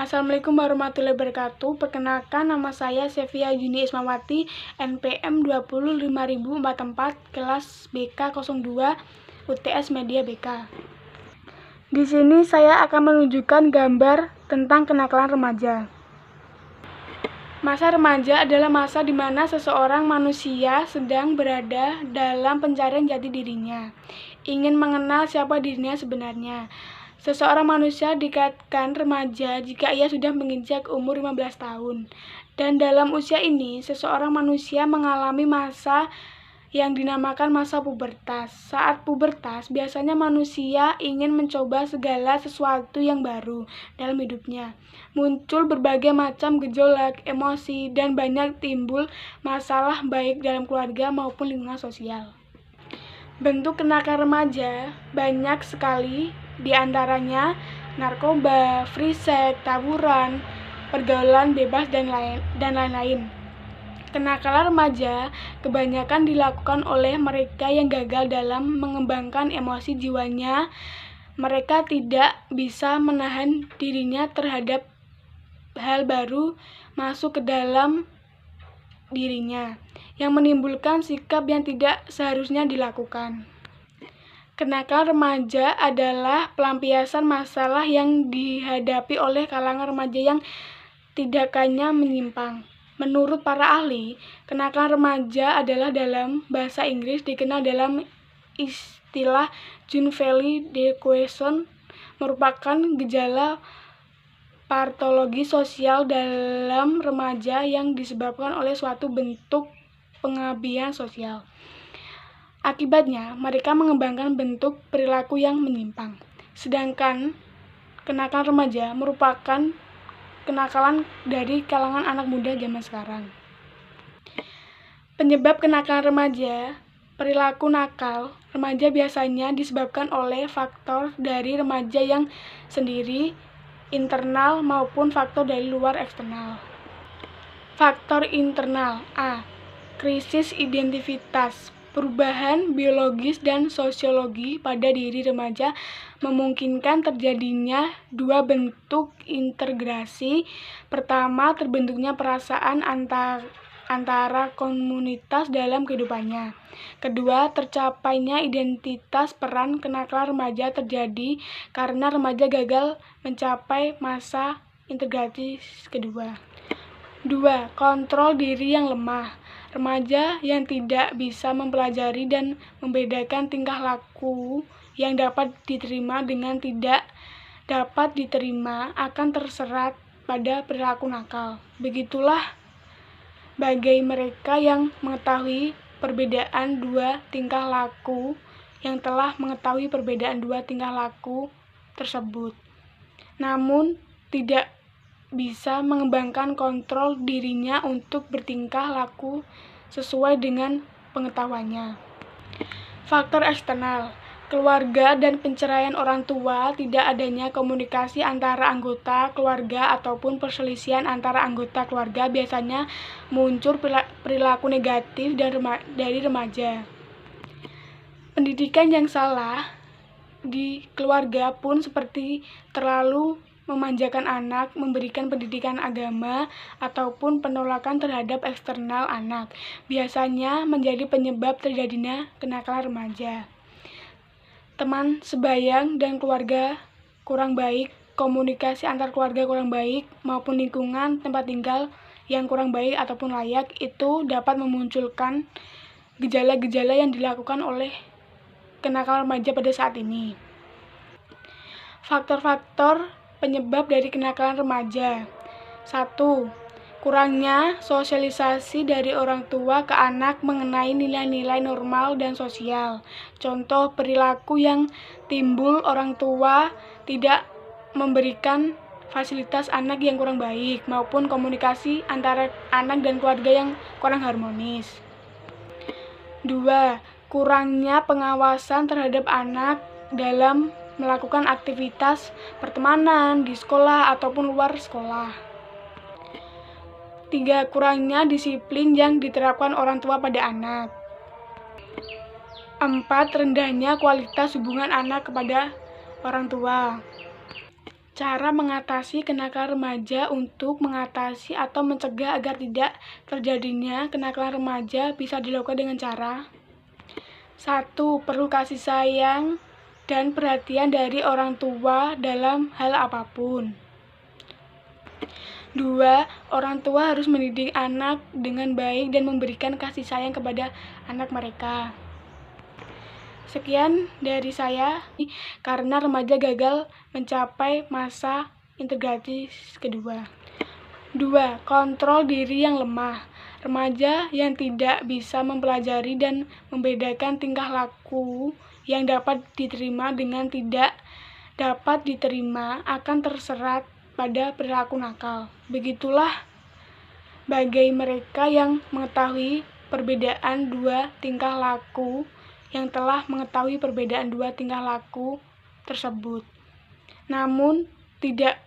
Assalamualaikum warahmatullahi wabarakatuh. Perkenalkan, nama saya Sevia Yuni Ismawati, NPM 25044, kelas BK 02, UTS Media BK. Di sini saya akan menunjukkan gambar tentang kenakalan remaja. Masa remaja adalah masa di mana seseorang manusia sedang berada dalam pencarian jati dirinya, ingin mengenal siapa dirinya sebenarnya. Seseorang manusia dikatakan remaja jika ia sudah menginjak umur 15 tahun. Dan dalam usia ini, seseorang manusia mengalami masa yang dinamakan masa pubertas. Saat pubertas, biasanya manusia ingin mencoba segala sesuatu yang baru dalam hidupnya. Muncul berbagai macam gejolak, emosi, dan banyak timbul masalah baik dalam keluarga maupun lingkungan sosial. Bentuk kenakalan remaja banyak sekali, di antaranya narkoba, free sex, tawuran, pergaulan bebas, dan lain-lain. Kenakalan remaja kebanyakan dilakukan oleh mereka yang gagal dalam mengembangkan emosi jiwanya. Mereka tidak bisa menahan dirinya terhadap hal baru masuk ke dalam dirinya, yang menimbulkan sikap yang tidak seharusnya dilakukan. Kenakalan remaja adalah pelampiasan masalah yang dihadapi oleh kalangan remaja yang tindakannya menyimpang. Menurut para ahli, kenakalan remaja adalah dalam bahasa Inggris dikenal dalam istilah juvenile delinquency, merupakan gejala patologi sosial dalam remaja yang disebabkan oleh suatu bentuk pengabaian sosial. Akibatnya, mereka mengembangkan bentuk perilaku yang menyimpang. Sedangkan kenakalan remaja merupakan kenakalan dari kalangan anak muda zaman sekarang. Penyebab kenakalan remaja, perilaku nakal remaja biasanya disebabkan oleh faktor dari remaja yang sendiri, internal maupun faktor dari luar eksternal. Faktor internal: A. Krisis identitas. Perubahan biologis dan sosiologi pada diri remaja memungkinkan terjadinya dua bentuk integrasi. Pertama, terbentuknya perasaan antara komunitas dalam kehidupannya. Kedua, tercapainya identitas. Peran kenakalan remaja terjadi karena remaja gagal mencapai masa integrasi kedua. 2. Kontrol diri yang lemah. Remaja yang tidak bisa mempelajari dan membedakan tingkah laku yang dapat diterima dengan tidak dapat diterima akan terserat pada perilaku nakal. Begitulah bagi mereka yang mengetahui perbedaan dua tingkah laku, yang telah mengetahui perbedaan dua tingkah laku tersebut, namun tidak bisa mengembangkan kontrol dirinya untuk bertingkah laku sesuai dengan pengetahuannya. Faktor eksternal: keluarga dan perceraian orang tua, tidak adanya komunikasi antara anggota keluarga ataupun perselisihan antara anggota keluarga biasanya muncul perilaku negatif dari remaja. Pendidikan yang salah di keluarga pun seperti terlalu memanjakan anak, memberikan pendidikan agama, ataupun penolakan terhadap eksternal anak, biasanya menjadi penyebab terjadinya kenakalan remaja. Teman sebayang dan keluarga kurang baik, komunikasi antar keluarga kurang baik, maupun lingkungan tempat tinggal yang kurang baik ataupun layak, itu dapat memunculkan gejala-gejala yang dilakukan oleh kenakalan remaja pada saat ini. Faktor-faktor penyebab dari kenakalan remaja: 1. Kurangnya sosialisasi dari orang tua ke anak mengenai nilai-nilai normal dan sosial. Contoh perilaku yang timbul: orang tua tidak memberikan fasilitas anak yang kurang baik, maupun komunikasi antara anak dan keluarga yang kurang harmonis. 2. Kurangnya pengawasan terhadap anak dalam melakukan aktivitas pertemanan di sekolah ataupun luar sekolah. 3. Kurangnya disiplin yang diterapkan orang tua pada anak. 4. Rendahnya kualitas hubungan anak kepada orang tua. Cara mengatasi kenakalan remaja untuk mengatasi atau mencegah agar tidak terjadinya kenakalan remaja bisa dilakukan dengan cara 1. Perlu kasih sayang dan perhatian dari orang tua dalam hal apapun. 2. Orang tua harus mendidik anak dengan baik dan memberikan kasih sayang kepada anak mereka. Sekian dari saya, karena remaja gagal mencapai masa integrasi kedua. 2. Kontrol diri yang lemah. Remaja yang tidak bisa mempelajari dan membedakan tingkah laku yang dapat diterima dengan tidak dapat diterima akan terserat pada perilaku nakal. Begitulah bagi mereka yang mengetahui perbedaan dua tingkah laku tersebut, namun tidak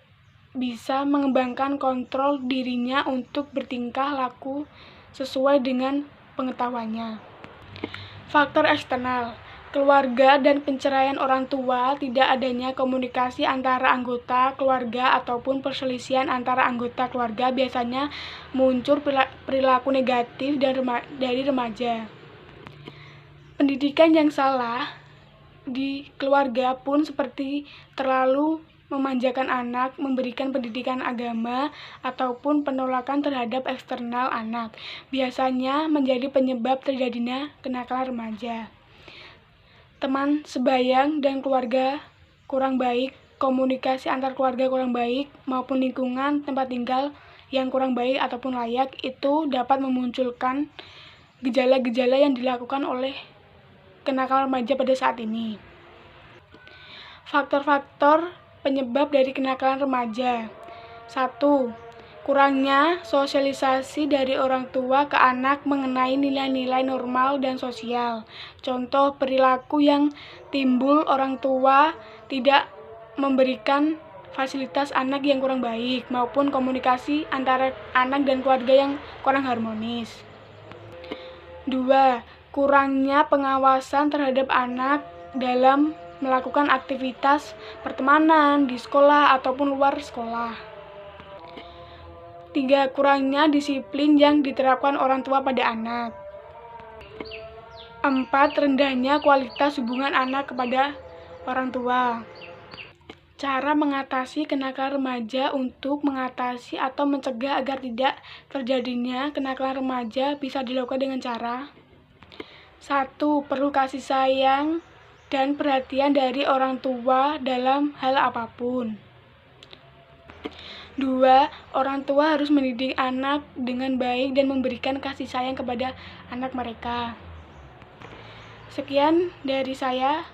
bisa mengembangkan kontrol dirinya untuk bertingkah laku sesuai dengan pengetahuannya. Faktor eksternal, keluarga dan perceraian orang tua, tidak adanya komunikasi antara anggota keluarga ataupun perselisihan antara anggota keluarga biasanya muncul perilaku negatif dari remaja. Pendidikan yang salah di keluarga pun seperti terlalu memanjakan anak, memberikan pendidikan agama, ataupun penolakan terhadap eksternal anak, biasanya menjadi penyebab terjadinya kenakalan remaja. Teman sebayang dan keluarga kurang baik, komunikasi antar keluarga kurang baik, maupun lingkungan tempat tinggal yang kurang baik ataupun layak, itu dapat memunculkan gejala-gejala yang dilakukan oleh kenakalan remaja pada saat ini. Faktor-faktor penyebab dari kenakalan remaja. 1. Kurangnya sosialisasi dari orang tua ke anak mengenai nilai-nilai normal dan sosial. Contoh perilaku yang timbul orang tua tidak memberikan fasilitas anak yang kurang baik, maupun komunikasi antara anak dan keluarga yang kurang harmonis. 2. Kurangnya pengawasan terhadap anak dalam melakukan aktivitas pertemanan di sekolah ataupun luar sekolah. 3. Kurangnya disiplin yang diterapkan orang tua pada anak. 4. Rendahnya kualitas hubungan anak kepada orang tua. Cara mengatasi kenakalan remaja untuk mengatasi atau mencegah agar tidak terjadinya kenakalan remaja bisa dilakukan dengan cara 1. Perlu kasih sayang dan perhatian dari orang tua dalam hal apapun. 2. Orang tua harus mendidik anak dengan baik dan memberikan kasih sayang kepada anak mereka. Sekian dari saya.